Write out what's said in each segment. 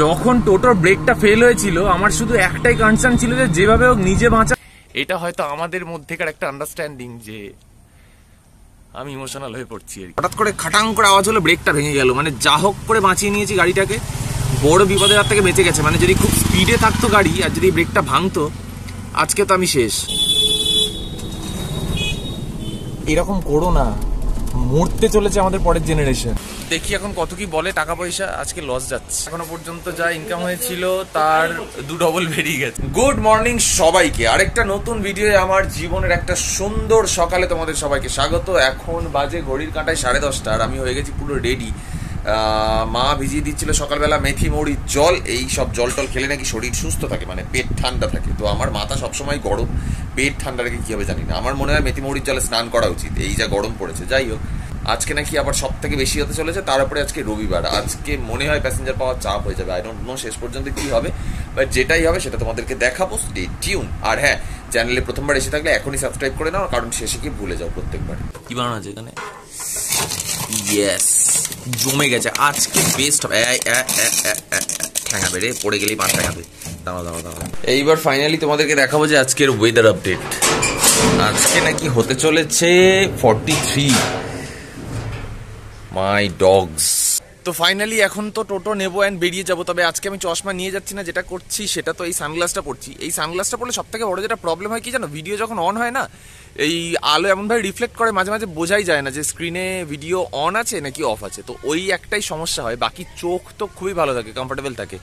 যখন টোটোর ব্রেকটা ফেল হয়েছিল আমার শুধু একটাই কনসার্ন ছিল যে যেভাবে হোক নিজে বাঁচা। এটা হয়তো আমাদের মধ্যেকার একটা আন্ডারস্ট্যান্ডিং যে আমি ইমোশনাল হয়ে পড়ছি। হঠাৎ করে খাটাং করে আওয়াজ হলো, ব্রেকটা ভেঙে গেল। মানে যা হোক করে বাঁচিয়ে নিয়েছি গাড়িটাকে, বড় বিপদের হাত থেকে বেঁচে গেছে। মানে যদি খুব স্পিডে থাকতো গাড়ি আর যদি ব্রেকটা ভাঙতো আজকে তো আমি শেষ। এরকম করো না, মরতে চলেছে আমাদের পরের জেনারেশন। দেখি এখন কত কি বলে টাকা পয়সা। আজকে লস যাচ্ছে, এখনো পর্যন্ত যা ইনকাম হয়েছিল তার 2 ডবল বেরিয়ে গেছে। গুড মর্নিং সবাইকে, আরেকটা নতুন ভিডিও আমার জীবনের একটা সুন্দর সকালে তোমাদের সবাইকে স্বাগত। এখন বাজে ঘড়ির কাঁটায় 10:30 আর আমি হয়ে গেছি পুরো রেডি। মা ভিজিয়ে দিচ্ছিল সকালবেলা মেথি মৌরির জল। এই সব জল টল খেলে নাকি শরীর সুস্থ থাকে, মানে পেট ঠান্ডা থাকে। তো আমার মাথা সবসময় গরম, পেট ঠান্ডা রেখে কী হবে জানি না। আমার মনে হয় মেথি মৌরির জলে স্নান করা উচিত, এই যা গরম পড়েছে। যাই হোক, আজকে নাকি আবার সব থেকে বেশি হতে চলেছে। তার উপরে আজকে রবিবার, আজকে মনে হয় প্যাসেঞ্জার পাওয়ার চাপ হয়ে যাবে। আই ডোন্ট নো শেষ পর্যন্ত কি হবে, বাট যেটাই হবে সেটা তোমাদেরকে দেখাবো। Stay tune. আর হ্যাঁ, চ্যানেলে প্রথমবার এসে থাকলে এখনই সাবস্ক্রাইব করে নাও, কারণ শেষে কি ভুলে যাও প্রত্যেকবার। কি বানানো আছে এখানে? ইয়েস, জমে গেছে। আজকে বেস্ট হবে। ঠ্যাঙাবে রে, পড়ে গেলেই পা ঠ্যাঙাবে। দাঁড়াও দাঁড়াও দাঁড়াও, এইবার ফাইনালি তোমাদেরকে দেখাবো যে আজকের ওয়েদার আপডেট। আজকে নাকি হতে চলেছে 43। মাই ডগস। তো ফাইনালি এখন তো টোটো নেবো অ্যান্ড বেরিয়ে যাবো। তবে আজকে আমি চশমা নিয়ে যাচ্ছি না, যেটা করছি সেটা তো এই সানগ্লাসটা পড়ছি। এই সানগ্লাসটা পড়লে সব থেকে বড় যেটা প্রবলেম হয় কি জানো, ভিডিও যখন অন হয় না, এই আলো এমনভাবে রিফ্লেক্ট করে মাঝে মাঝে বোঝাই যায় না যে স্ক্রিনে ভিডিও অন আছে নাকি অফ আছে। তো ওই একটাই সমস্যা হয়, বাকি চোখ তো খুবই ভালো থাকে, কমফোর্টেবল থাকে।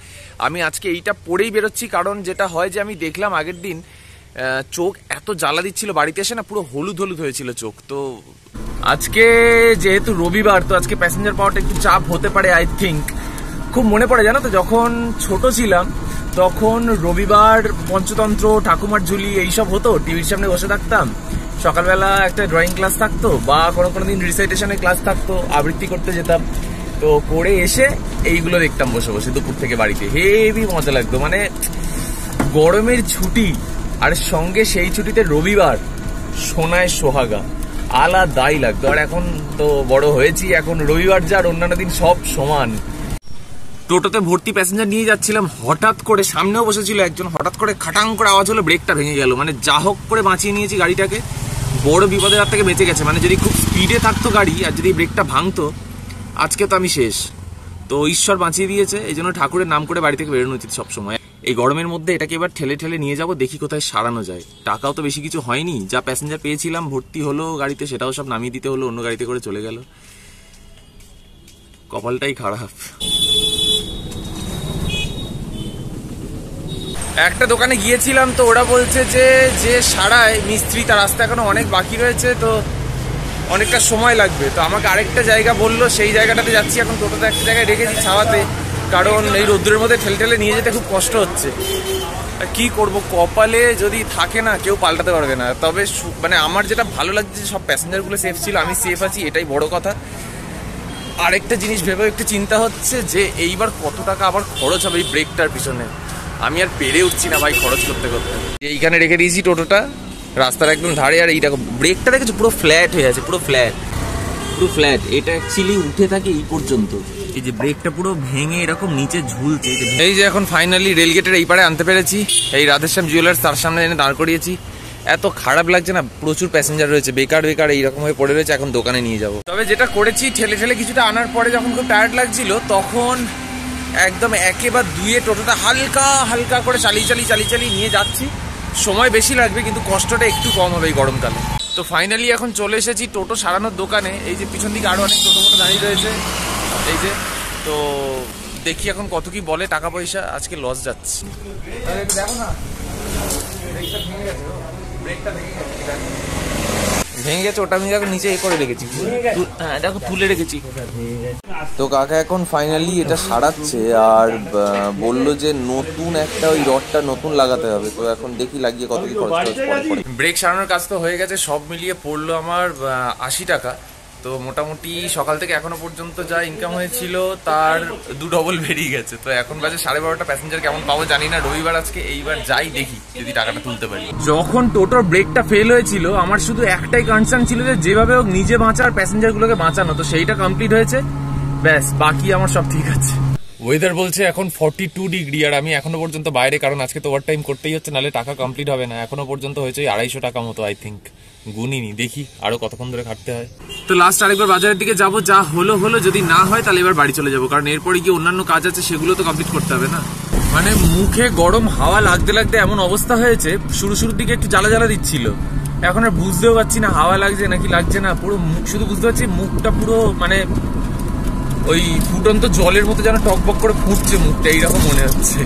আমি আজকে এইটা পরেই বেরোচ্ছি, কারণ যেটা হয় যে আমি দেখলাম আগের দিন চোখ এত জ্বালা দিচ্ছিল, বাড়িতে এসে না পুরো হলুদ হলুদ হয়েছিল চোখ। তো আজকে যেহেতু রবিবার, তো আজকে প্যাসেঞ্জার পাওয়াটা একটু চাপ হতে পারে আই থিঙ্ক। খুব মনে পড়ে জানো তো, যখন ছোট ছিলাম তখন রবিবার পঞ্চতন্ত্র, ঠাকুমার ঝুলি এইসব হতো, টিভির সামনে বসে থাকতাম। সকালবেলা একটা ড্রয়িং ক্লাস থাকতো বা কোনো দিন রিসাইটেশনের ক্লাস থাকতো, আবৃত্তি করতে যেতাম। তো করে এসে এইগুলো দেখতাম বসে বসে দুপুর থেকে বাড়িতে। হেভি মজা লাগতো। মানে গরমের ছুটি আর সঙ্গে সেই ছুটিতে রবিবার, সোনায় সোহাগা, আলাদাই লাগতো। আর এখন তো বড় হয়েছি, এখন রবিবার যা আর অন্যান্য দিন সব সমান। টোটোতে ভর্তি প্যাসেঞ্জার নিয়ে যাচ্ছিলাম, হঠাৎ করে সামনেও বসেছিল একজন, হঠাৎ করে খাটাং করে আওয়াজ হলো, ব্রেকটা ভেঙে গেল। মানে যা হোক করে বাঁচিয়ে নিয়েছি গাড়িটাকে, বড় বিপদের হাত থেকে বেঁচে গেছে। মানে যদি খুব স্পিডে থাকতো গাড়ি আর যদি ব্রেকটা ভাঙতো আজকে তো আমি শেষ। তো ঈশ্বর বাঁচিয়ে দিয়েছে, এই জন্য ঠাকুরের নাম করে বাড়ি থেকে বেরোনো উচিত সবসময়। এই গরমের মধ্যে এটাকে এবার ঠেলে ঠেলে নিয়ে যাবো, দেখি কোথায় সারানো যায়। টাকাও তো বেশি কিছু হয়নি, যা প্যাসেঞ্জার পেয়েছিলাম ভর্তি হলো গাড়িতে সেটাও সব নামিয়ে দিতে হলো, অন্য গাড়িতে করে চলে গেল। কপালটাই খারাপ। একটা দোকানে গিয়েছিলাম, তো ওরা বলছে যে সারায় মিস্ত্রি, তার রাস্তা এখনো অনেক বাকি রয়েছে, তো অনেকটা সময় লাগবে। তো আমাকে আরেকটা জায়গা বললো, সেই জায়গাটাতে যাচ্ছি। এখন টোটোতে একটা জায়গায় রেখেছি ছাওয়াতে, কারণ এই রোদ্রের মধ্যে ঠেলে ঠেলে নিয়ে যেতে খুব কষ্ট হচ্ছে। কি করব, কপালে যদি থাকে না কেউ পাল্টাতে পারবে না। তবে মানে আমার যেটা ভালো লাগছে সব প্যাসেঞ্জারগুলো সেফ ছিল, আমি সেফ আছি, এটাই বড় কথা। আরেকটা জিনিস ভেবে একটু চিন্তা হচ্ছে যে এইবার কত টাকা আবার খরচ হবে এই ব্রেকটার পিছনে। আমি আর পেরে উঠছি না ভাই খরচ করতে করতে। এইখানে রেখে দিয়েছি টোটোটা রাস্তার একদম ধারে। আর এইটা ব্রেকটা দেখেছো পুরো ফ্ল্যাট হয়ে আছে, পুরো ফ্ল্যাট। এটা অ্যাকচুয়ালি উঠে থাকে এই পর্যন্ত। এই যে ব্রেকটা পুরো ভেঙে এরকম নিচে ঝুলছে। এই যে এখন ফাইনালি রেলগেটের এই পারে আনতে পেরেছি, এই রাধেশ্যাম জুয়েলার্স, তার সামনে এনে দাঁড় করিয়েছি। এত খারাপ লাগছে না, প্রচুর প্যাসেঞ্জার রয়েছে, বেকার এইরকম হয়ে পড়ে রয়েছে। এখন দোকানে নিয়ে যাবো। তবে যেটা করেছি, ঠেলে ঠেলে কিছুটা আনার পরে যখন খুব টায়ার্ড লাগছিল, তখন একদম একে বা দুয়ে টোটোটা হালকা হালকা করে চালিয়ে নিয়ে যাচ্ছি। সময় বেশি লাগবে কিন্তু কষ্টটা একটু কম হবে এই গরমকালে। তো ফাইনালি এখন চলে এসেছি টোটো সারানোর দোকানে। এই যে পিছন দিকে আরো অনেক টোটো দাঁড়িয়ে রয়েছে, এই যে। তো দেখি এখন কত কি বলে টাকা পয়সা। আজকে লস যাচ্ছে। দেখো না, ভেঙে গেছে, ওটা আমি এখন নিচে করে রেখেছি। হ্যাঁ দেখো, তুলে রেখেছি। তো কাকা এখন ফাইনালি এটা সারাচ্ছে, আর বললো যে নতুন একটা ওই রডটা নতুন লাগাতে হবে। তো এখন দেখি লাগিয়ে কত কি খরচ পড়ে। ব্রেক সারানোর কাজ তো হয়ে গেছে, সব মিলিয়ে পড়লো আমার 80 টাকা। তো মোটামুটি সকাল থেকে এখনো পর্যন্ত যা ইনকাম হয়েছিল তার 2 ডবল বেরিয়ে গেছে। তো এখন বাজে 12:30। প্যাসেঞ্জার কেমন পাবো জানি না, রবিবার আজকে। এইবার যাই দেখি যদি টাকাটা তুলতে পারি। যখন টোটোর ব্রেকটা ফেল হয়েছিল আমার শুধু একটাই কনসার্ন ছিল যে যেভাবে হোক নিজে বাঁচা আর প্যাসেঞ্জার গুলোকে বাঁচানো। তো সেইটা কমপ্লিট হয়েছে, ব্যাস, বাকি আমার সব ঠিক আছে। ওয়েদার বলছে এখন 42 ডিগ্রি, আর আমি এখনো পর্যন্ত বাইরে, কারণ আজকে তো ওভার টাইম করতেই হচ্ছে, নাহলে টাকা কমপ্লিট হবে না। এখনো পর্যন্ত হয়েছে 250 টাকা মতো, আই থিঙ্ক, গুনিনি, দেখি আরো কতক্ষণ ধরে খাটতে হয়। তো লাস্ট আরেকবার বাজারের দিকে যাব, যা হলো হলো, যদি না হয় তাহলে এবার বাড়ি চলে যাবো, কারণ এরপরে গিয়ে অন্যান্য কাজ আছে, সেগুলো তো কমপ্লিট করতে হবে না। মানে মুখে গরম হাওয়া লাগতে লাগতে এমন অবস্থা হয়েছে, শুরুর দিকে একটু জ্বালা জ্বালা দিচ্ছিল, এখন আর বুঝতেও পারছি না হাওয়া লাগছে নাকি লাগছে না। পুরো মুখ শুধু বুঝতে পারছি, মুখটা পুরো মানে ওই ফুটন্ত জলের মতো যেন টকবক করে ফুটছে মুখটা, এইরকম মনে হচ্ছে।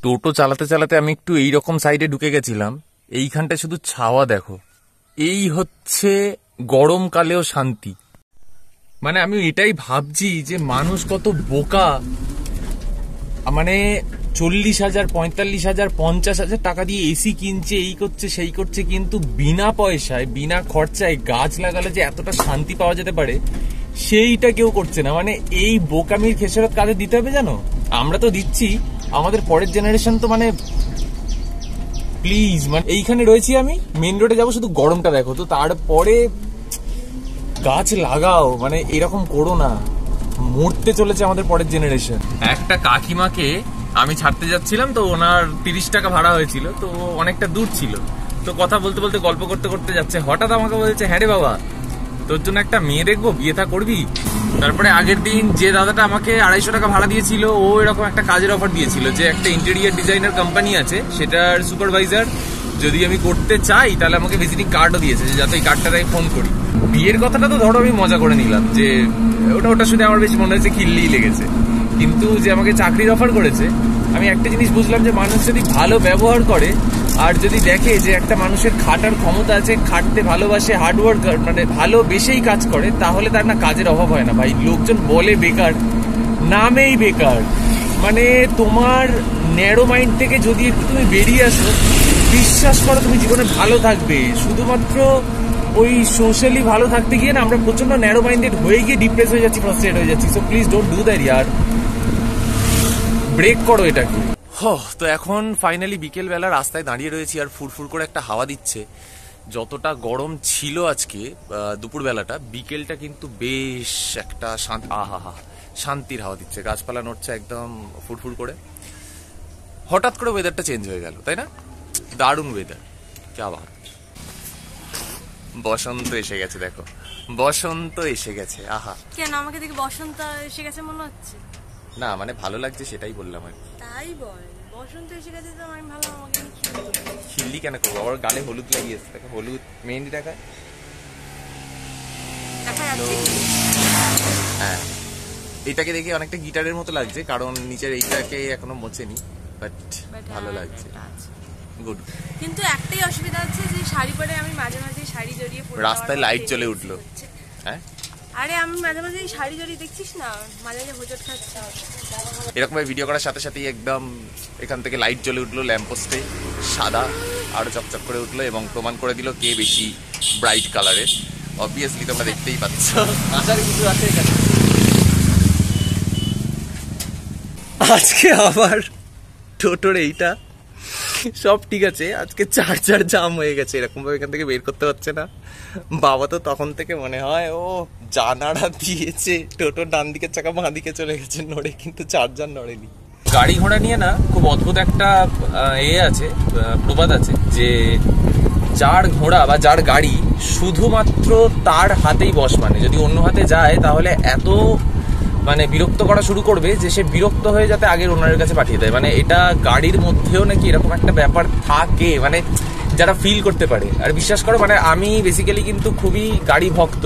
টোটো চালাতে চালাতে আমি একটু এইরকম সাইডে ঢুকে গেছিলাম, এইখানটা শুধু ছাওয়া দেখো, এই হচ্ছে গরমকালেও শান্তি। মানে আমি এটাই ভাবছি যে মানুষ কত বোকা, মানে 40,000, 45,000, 50,000 টাকা দিয়ে এসি কিনছে, এই করছে সেই করছে, কিন্তু বিনা পয়সায় বিনা খরচায় গাছ লাগালে যে এতটা শান্তি পাওয়া যেতে পারে সেইটা কেউ করছে না। মানে এই বোকামির খেসারত কাজে দিতে হবে জানো, আমরা তো দিচ্ছি, আমাদের পরের জেনারেশন তো মানে প্লিজ। মানে এইখানে রয়েছি আমি, মেন রোডে যাবো, শুধু গরমটা দেখো তো, তারপরে গাছ লাগাও, মানে এরকম করো না, মরতে চলেছে আমাদের পরের জেনারেশন। একটা কাকিমাকে আমি ছাড়তে যাচ্ছিলাম, তো ওনার 30 টাকা ভাড়া হয়েছিল, তো অনেকটা দূর ছিল, তো কথা বলতে বলতে গল্প করতে করতে যাচ্ছে, হঠাৎ আমাকে বলছে, হ্যাঁ রে বাবা, তোর জন্য একটা মেয়ে দেখবো, বিয়ে থা করবি? তারপরে আগের দিন যে দাদাটা আমাকে 250 টাকা ভাড়া দিয়েছিল, ও এরকম একটা কাজের অফার দিয়েছিল যে একটা ইন্টেরিয়ার ডিজাইনার কোম্পানি আছে, সেটার সুপারভাইজার যদি আমি করতে চাই তাহলে আমাকে ভিজিটিং কার্ডও দিয়েছে, যে যাতে এই কার্ডটাতে আমি ফোন করি। বিয়ের কথাটা তো ধরো আমি মজা করে নিলাম, যে ওটা শুনে আমার বেশি মনে হয়েছে খিল্লি লেগেছে, কিন্তু যে আমাকে চাকরির অফার করেছে, আমি একটা জিনিস বুঝলাম যে মানুষ যদি ভালো ব্যবহার করে আর যদি দেখে যে একটা মানুষের খাটার ক্ষমতা আছে, খাটতে ভালোবাসে, হার্ডওয়ার্ক মানে ভালোবেসেই কাজ করে, তাহলে তার না কাজের অভাব হয় না ভাই। লোকজন বলে বেকার, নামেই বেকার। মানে তোমার ন্যারো মাইন্ড থেকে যদি একটু তুমি বেরিয়ে আসো, বিশ্বাস করো তুমি জীবনে ভালো থাকবে। শুধুমাত্র ওই সোশ্যালি ভালো থাকতে গিয়ে না আমরা প্রচন্ড ন্যারো মাইন্ডেড হয়ে গিয়ে ডিপ্রেস হয়ে যাচ্ছি, ফ্রাস্ট্রেট হয়ে যাচ্ছি। So please don't do that ইয়ার, ব্রেক করো এটাকে। তো এখন ফাইনালি বিকেল বেলা রাস্তায় দাঁড়িয়ে রয়েছি, আর ফুরফুর করে একটা হাওয়া দিচ্ছে। যতটা গরম ছিল আজকে দুপুর বেলাটা, বিকেলটা কিন্তু বেশ একটা শান্তির হাওয়া দিচ্ছে, গাছপালা নড়ছে একদম ফুরফুর করে। হঠাৎ করে ওয়েদারটা চেঞ্জ হয়ে গেল, তাই না? দারুণ ওয়েদার, কে বাত। বসন্ত এসে গেছে, দেখো বসন্ত এসে গেছে। আহা, কেন আমাকে দেখে বসন্ত এসে গেছে মনে হচ্ছে? না মানে ভালো লাগছে সেটাই বললাম আর কি। তাই বল, বসন্ত এসে গেছে তো আমি ভালো, আমাকে খিল্লি কেন করবো? আবার গালে হলুদ লাগিয়েছে, দেখো হলুদ, মেহেন্দি দেখায়। হ্যাঁ, এটাকে দেখে অনেকটা গিটারের মতো লাগছে, কারণ নিচের এইটাকে এখনো মোছেনি, বাট ভালো লাগছে, গুড। কিন্তু একটাই অসুবিধা হচ্ছে যে শাড়ি পরে আমি মাঝে মাঝে শাড়ি জড়িয়ে পড়ে, রাস্তায় লাইট জ্বলে উঠলো। হ্যাঁ, আরে আমি মাঝে মাঝে শাড়ি জড়িয়ে দেখছিস না, মাঝে মাঝে হোঁচট খাচ্ছি। এরকম ভিডিও করার সাথে সাথেই একদম এখান থেকে লাইট জ্বলে উঠলো, ল্যাম্পপোস্টে সাদা আরো চকচক করে উঠলো, এবং প্রমাণ করে দিল কে বেশি ব্রাইট কালারের। অবভিয়াসলি তোমরা দেখতেই পাচ্ছ, আসার কিছু আছে এখানে। আজকে আবার টোটোর এইটা সব ঠিক আছে, আজকে চার্জার জাম হয়ে গেছে, এরকম ভাবে এখান থেকে বের করতে হচ্ছে না। বাবা তো তখন থেকে মনে হয় ও জানাড়া দিয়েছে, টোটোর ডান দিকের চাকা বাঁ দিকে চলে গেছে, নড়ে, কিন্তু চার্জার নড়েনি। গাড়ি ঘোড়া নিয়ে না খুব অদ্ভুত একটা আছে, প্রবাদ আছে, যে যার ঘোড়া বা যার গাড়ি শুধুমাত্র তার হাতেই বশ, মানে যদি অন্য হাতে যায় তাহলে এত মানে বিরক্ত করা শুরু করবে যে সে বিরক্ত হয়ে যাতে আগের ওনারের কাছে পাঠিয়ে দেয়। মানে এটা গাড়ির মধ্যেও নাকি এরকম একটা ব্যাপার থাকে, মানে যারা ফিল করতে পারে। আর বিশ্বাস করো, মানে আমি বেসিক্যালি কিন্তু খুবই গাড়ি ভক্ত,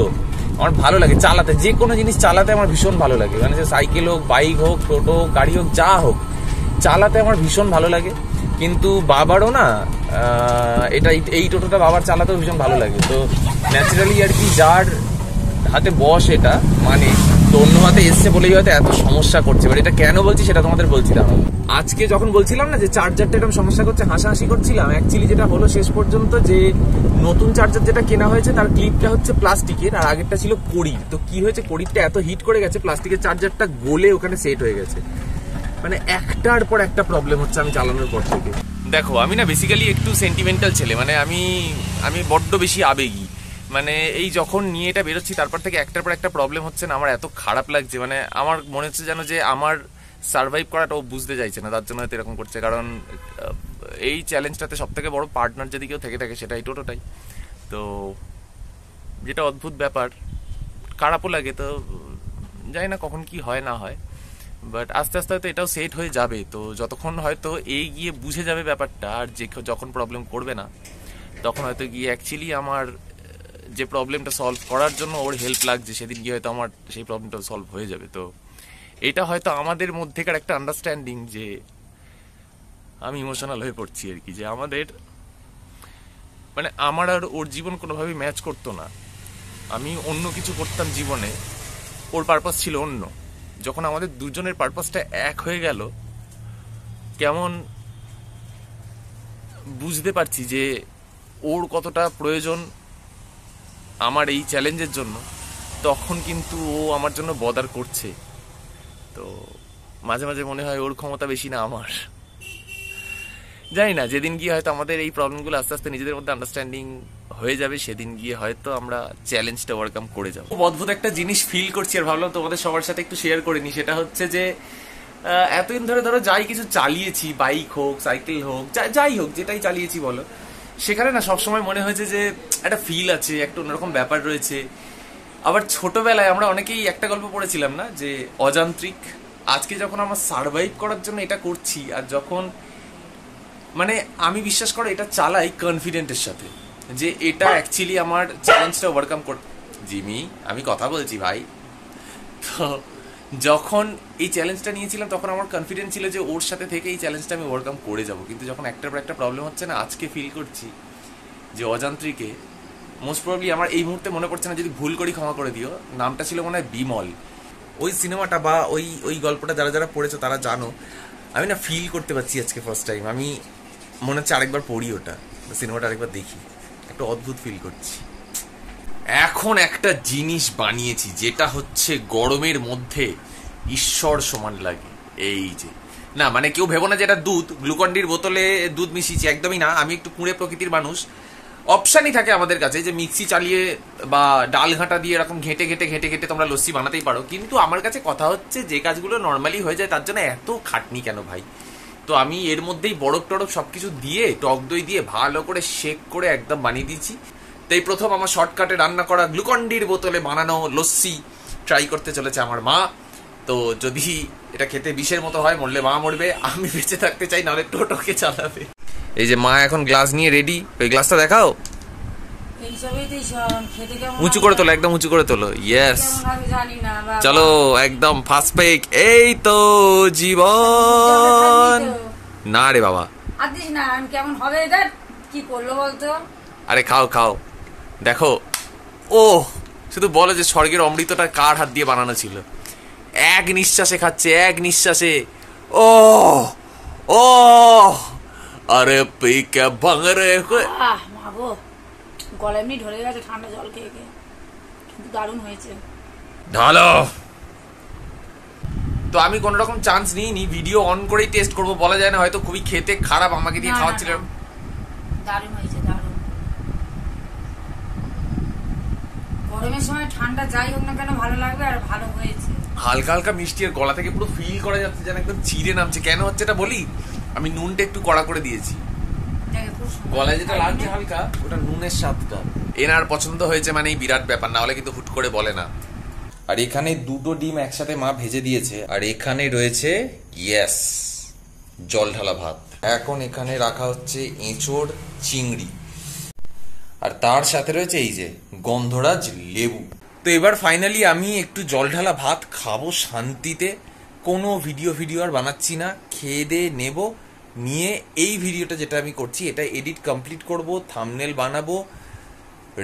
আমার ভালো লাগে চালাতে, যে কোনো জিনিস চালাতে আমার ভীষণ ভালো লাগে। মানে সে সাইকেল হোক, বাইক হোক, টোটো, গাড়ি হোক, যা হোক, চালাতে আমার ভীষণ ভালো লাগে। কিন্তু বাবারও না এই টোটোটা বাবার চালাতেও ভীষণ ভালো লাগে। তো ন্যাচারালি আর কি যার হাতে বস এটা, মানে তো অন্য হাতে এসছে বলেই হয়তো এত সমস্যা করছে। এবার এটা কেন বলছি সেটা তোমাদের বলছিলাম। আজকে যখন বলছিলাম না যে চার্জারটা এরকম সমস্যা করছে, হাসাহাসি করছিলাম, অ্যাকচুয়ালি যেটা হলো শেষ পর্যন্ত, যে নতুন চার্জার যেটা কেনা হয়েছে তার ক্লিপটা হচ্ছে প্লাস্টিকের, আর আগেরটা ছিল কড়ির। তো কি হয়েছে, কড়িরটা এত হিট করে গেছে, প্লাস্টিকের চার্জারটা গলে ওখানে সেট হয়ে গেছে। মানে একটার পর একটা প্রবলেম হচ্ছে আমি চালানোর পর থেকে। দেখো আমি না বেসিক্যালি একটু সেন্টিমেন্টাল ছেলে, মানে আমি বড্ড বেশি আবেগী। মানে এই যখন নিয়ে এটা বেরোচ্ছি তারপর থেকে একটার পর একটা প্রবলেম হচ্ছে না, আমার এত খারাপ লাগছে। মানে আমার মনে হচ্ছে যেন যে আমার সার্ভাইভ করাটা ও বুঝতে চাইছে না, তার জন্য হয়তো এরকম করছে। কারণ এই চ্যালেঞ্জটাতে সব থেকে বড় পার্টনার যদি কেউ থেকে থাকে সেটাই টোটোটাই। তো যেটা অদ্ভুত ব্যাপার, খারাপও লাগে। তো জানি না কখন কি হয় না হয়, বাট আস্তে আস্তে হয়তো এটাও সেট হয়ে যাবে। তো যতক্ষণ হয়তো এই গিয়ে বুঝে যাবে ব্যাপারটা, আর যে যখন প্রবলেম করবে না তখন হয়তো গিয়ে অ্যাকচুয়ালি আমার যে প্রবলেমটা সলভ করার জন্য ওর হেল্প লাগছে, সেদিন গিয়ে হয়তো আমার সেই প্রবলেমটা সলভ হয়ে যাবে। তো এটা হয়তো আমাদের মধ্যেকার একটা আন্ডারস্ট্যান্ডিং, যে আমি ইমোশনাল হয়ে পড়ছি আর কি, যে আমাদের মানে আমার আর ওর জীবন কোনোভাবেই ম্যাচ করতো না। আমি অন্য কিছু করতাম জীবনে, ওর পারপাস ছিল অন্য। যখন আমাদের দুজনের পারপাসটা এক হয়ে গেল, কেমন বুঝতে পারছি যে ওর কতটা প্রয়োজন আমার এই চ্যালেঞ্জের জন্য, তখন কিন্তু ও আমার জন্য বদার করছে। তো মাঝে মাঝে মনে হয় ওর ক্ষমতা বেশি না আমার। জানি না, যেদিন গিয়ে হয়তো আমাদের এই প্রবলেমগুলো আস্তে আস্তে নিজেদের মধ্যে আন্ডারস্ট্যান্ডিং হয়ে যাবে, সেদিন গিয়ে হয়তো আমরা চ্যালেঞ্জটা ওভারকাম করে যাবো। খুব অদ্ভুত একটা জিনিস ফিল করছি, আর ভাবলাম তোমাদের সবার সাথে একটু শেয়ার করে নি। সেটা হচ্ছে যে এতদিন ধরে ধরো যাই কিছু চালিয়েছি, বাইক হোক, সাইকেল হোক, যাই হোক, যেটাই চালিয়েছি বলো, সেখানে না সবসময় মনে হয়েছে যে একটা ফিল আছে, একটা অন্যরকম ব্যাপার রয়েছে। আবার ছোটবেলায় আমরা অনেকেই একটা গল্প পড়েছিলাম না, যে অযান্ত্রিক। আজকে যখন আমার সার্ভাইভ করার জন্য এটা করছি, আর যখন মানে আমি বিশ্বাস করো এটা চালাই কনফিডেন্টের সাথে, যে এটা অ্যাকচুয়ালি আমার চ্যালেঞ্জটা ওভারকাম কর। জিমি, আমি কথা বলছি ভাই। তো যখন এই চ্যালেঞ্জটা নিয়েছিলাম তখন আমার কনফিডেন্স ছিল যে ওর সাথে থেকে এই চ্যালেঞ্জটা আমি ওভারকাম করে যাব। কিন্তু যখন একটার পর একটা প্রবলেম হচ্ছে না, আজকে ফিল করছি যে অযান্ত্রিকে মোস্ট প্রবাবলি আমার এই মুহূর্তে মনে পড়ছে না, যদি ভুল করি ক্ষমা করে দিও, নামটা ছিল মনে হয় বিমল। ওই সিনেমাটা বা ওই গল্পটা যারা যারা পড়েছো তারা জানো। আমি না ফিল করতে পারছি আজকে ফার্স্ট টাইম, আমি মনে হচ্ছে আরেকবার পড়ি ওটা, সিনেমাটা আরেকবার দেখি, একটা অদ্ভুত ফিল করছি। এখন একটা জিনিস বানিয়েছি যেটা হচ্ছে গরমের মধ্যে ঈশ্বর সমান লাগে। এই যে না, মানে কেউ ভেবো না যে এটা দুধ, গ্লুকন-ডির বোতলে দুধ মিশিয়েছি, একদমই না। আমি একটু কুঁড়ে প্রকৃতির মানুষ, অপশানই থাকে আমাদের কাছে যে মিক্সি চালিয়ে বা ডাল ঘাঁটা দিয়ে এরকম ঘেঁটে ঘেঁটে ঘেঁটে ঘেঁটে তোমরা লস্যি বানাতেই পারো। কিন্তু আমার কাছে কথা হচ্ছে যে কাজগুলো নর্মালি হয়ে যায় তার জন্য এত খাটনি কেন ভাই? তো আমি এর মধ্যেই বরফ টরফ সবকিছু দিয়ে, টক দই দিয়ে ভালো করে শেক করে একদম বানিয়ে দিয়েছি। তাই প্রথম আমার শর্টকাটে রান্না করা গ্লুকন-ডির বোতলে বানানো লস্যি ট্রাই করতে চলেছে আমার মা। তো যদি এটা খেতে বিষের মতো হয়, মরলে মা মরবে, আমি বেঁচে থাকতে চাই, নাহলে টোটোকে চালাবে। এই যে মা এখন গ্লাস নিয়ে রেডি, ওই গ্লাসটা দেখাও, উঁচু করে তোলো, একদম উঁচু করে তোলো। ইয়েস, চলো একদম ফার্স্ট পেক। এই তো জীবন। না রে বাবা, কেমন হবে এটা, কি করলো বলতো? আরে খাও খাও, দেখো। ও শুধু বলো যে স্বর্গের অমৃতটা কার হাত দিয়ে বানানো ছিল। এক নিঃশ্বাসে খাচ্ছে, এক নিঃশ্বাসে। ও ও আরে পিকে ভাঙরে, মাগো গলা এমনি ঢলে গেছে ঠান্ডা জল খেয়ে খেয়ে, কিন্তু দারুণ হয়েছে। ঢালো। তো আমি কোন রকম চান্স নিইনি, ভিডিও অন করেই টেস্ট করব, বলা যায় না হয়তো খুবই খেতে খারাপ, আমাকে দিয়ে খাওয়াচ্ছিল। দারুণ হয়েছে, দারুণ। গরমের সময় ঠান্ডা যাই হোক না কেন ভালো লাগবে, আর ভালো হয়েছে। হালকা হালকা মিষ্টি, আর গলা থেকে পুরো ফিল করা যাচ্ছে যেন একদম চিড়ে নামছে। কেন হচ্ছে এটা বলি, আমি নুনটা একটু কড়া করে দিয়েছি। গলায় যেটা লাগছে হালকা, ওটা নুনের স্বাদটা এনার পছন্দ হয়েছে, মানে এই বিরাট ব্যাপার, না হলে কিন্তু হুট করে বলে না। আর এখানে দুটো ডিম একসাথে মা ভেজে দিয়েছে, আর এখানে রয়েছে ইয়েস জল ঢালা ভাত। এখন এখানে রাখা হচ্ছে এঁচোড় চিংড়ি, আর তার সাথে রয়েছে এই যে গন্ধরাজ লেবু। তো এবার ফাইনালি আমি একটু জল ঢালা ভাত খাবো শান্তিতে, কোনো ভিডিও আর বানাচ্ছি না, খেয়ে দিয়ে নেবো। নিয়ে এই ভিডিওটা যেটা আমি করছি এটা এডিট কমপ্লিট করব, থাম্বনেল বানাবো,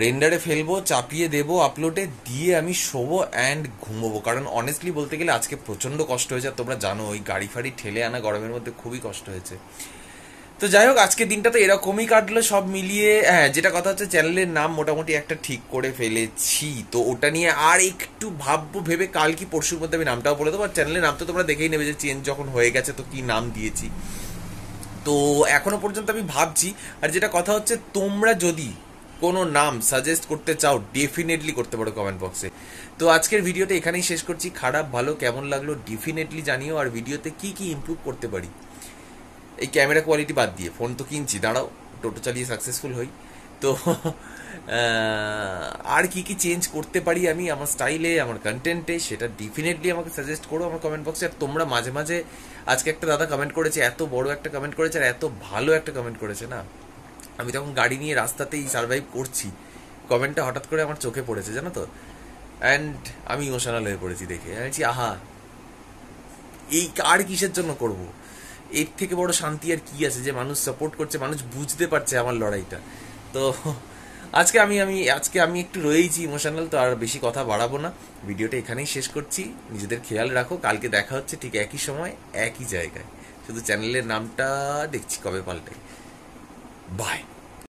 রেন্ডারে ফেলবো, চাপিয়ে দেবো আপলোডে, দিয়ে আমি শোবো অ্যান্ড ঘুমোবো। কারণ অনেস্টলি বলতে গেলে আজকে প্রচণ্ড কষ্ট হয়েছে, তোমরা জানো ওই গাড়ি ফাড়ি ঠেলে আনা গরমের মধ্যে খুবই কষ্ট হয়েছে। তো যাই হোক, আজকে দিনটা তো এরকমই কাটলো সব মিলিয়ে। হ্যাঁ, যেটা কথা হচ্ছে চ্যানেলের নাম মোটামুটি একটা ঠিক করে ফেলেছি, তো ওটা নিয়ে আর একটু ভাববো, ভেবে কাল কি পরশুর মধ্যে আমি নামটাও বলে দেবো। আর চ্যানেলের নাম তো তোমরা দেখেই নেবে যে চেঞ্জ যখন হয়ে গেছে তো কি নাম দিয়েছি। তো এখনো পর্যন্ত আমি ভাবছি। আর যেটা কথা হচ্ছে, তোমরা যদি কোনো নাম সাজেস্ট করতে চাও ডেফিনেটলি করতে পারো কমেন্ট বক্সে। তো আজকের ভিডিওটা এখানেই শেষ করছি। খারাপ ভালো কেমন লাগলো ডেফিনেটলি জানিও, আর ভিডিওতে কি কি ইমপ্রুভ করতে পারি এই ক্যামেরা কোয়ালিটি বাদ দিয়ে। ফোন তো কিনছি, দাঁড়াও টোটো চালিয়ে সাকসেসফুল হই। তো আর কি কি চেঞ্জ করতে পারি আমি আমার স্টাইলে, আমার কন্টেন্টে, সেটা ডেফিনেটলি আমাকে সাজেস্ট করো আমার কমেন্ট বক্সে। আর তোমরা মাঝে মাঝে, আজকে একটা দাদা কমেন্ট করেছে, এত বড় একটা কমেন্ট করেছে আর এত ভালো একটা কমেন্ট করেছে না, আমি তখন গাড়ি নিয়ে রাস্তাতেই সার্ভাইভ করছি, কমেন্টটা হঠাৎ করে আমার চোখে পড়েছে জানো তো, অ্যান্ড আমি ইমোশনাল হয়ে পড়েছি দেখে। আমি বলছি আহা, এই আর কিসের জন্য করব, এর থেকে বড় শান্তি আর কি আছে যে মানুষ সাপোর্ট করছে, মানুষ বুঝতে পারছে আমার লড়াইটা। তো আজকে আমি একটু রয়েইছি ইমোশনাল, তো আর বেশি কথা বাড়াবো না, ভিডিওটা এখানেই শেষ করছি। নিজেদের খেয়াল রাখো, কালকে দেখা হচ্ছে ঠিক একই সময় একই জায়গায়, শুধু চ্যানেলের নামটা দেখছি কবে পাল্টাই। বাই।